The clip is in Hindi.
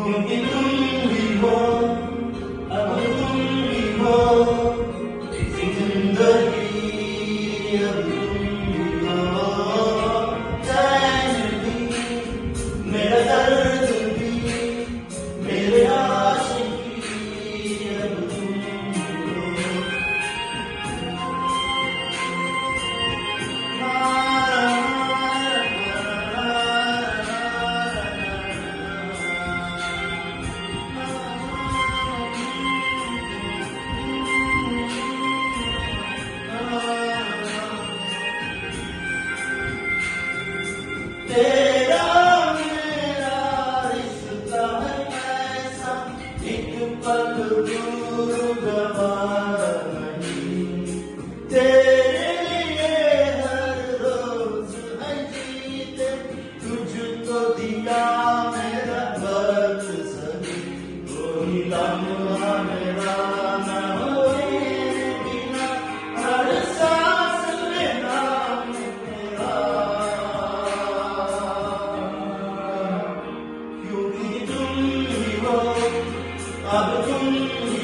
क्योंकि तुम ही हो, अब तुम ही हो, जिंदगी अब तुम ही हो। चैन भी, मेरा दर्द भी, मेरे आशिकी अब तुम ही हो। तेरा मेरा रिश्ता है ऐसा, एक पल दूर गवारा नहीं। तेरे लिए हर रोज है जीते, तुझको दिया मेरा वक्त सही। कोई लम्हा मेरा न हो तेरे बिना, हर सांस में नाम तेरा। क्योंकि तुम ही हो, अब तुम ही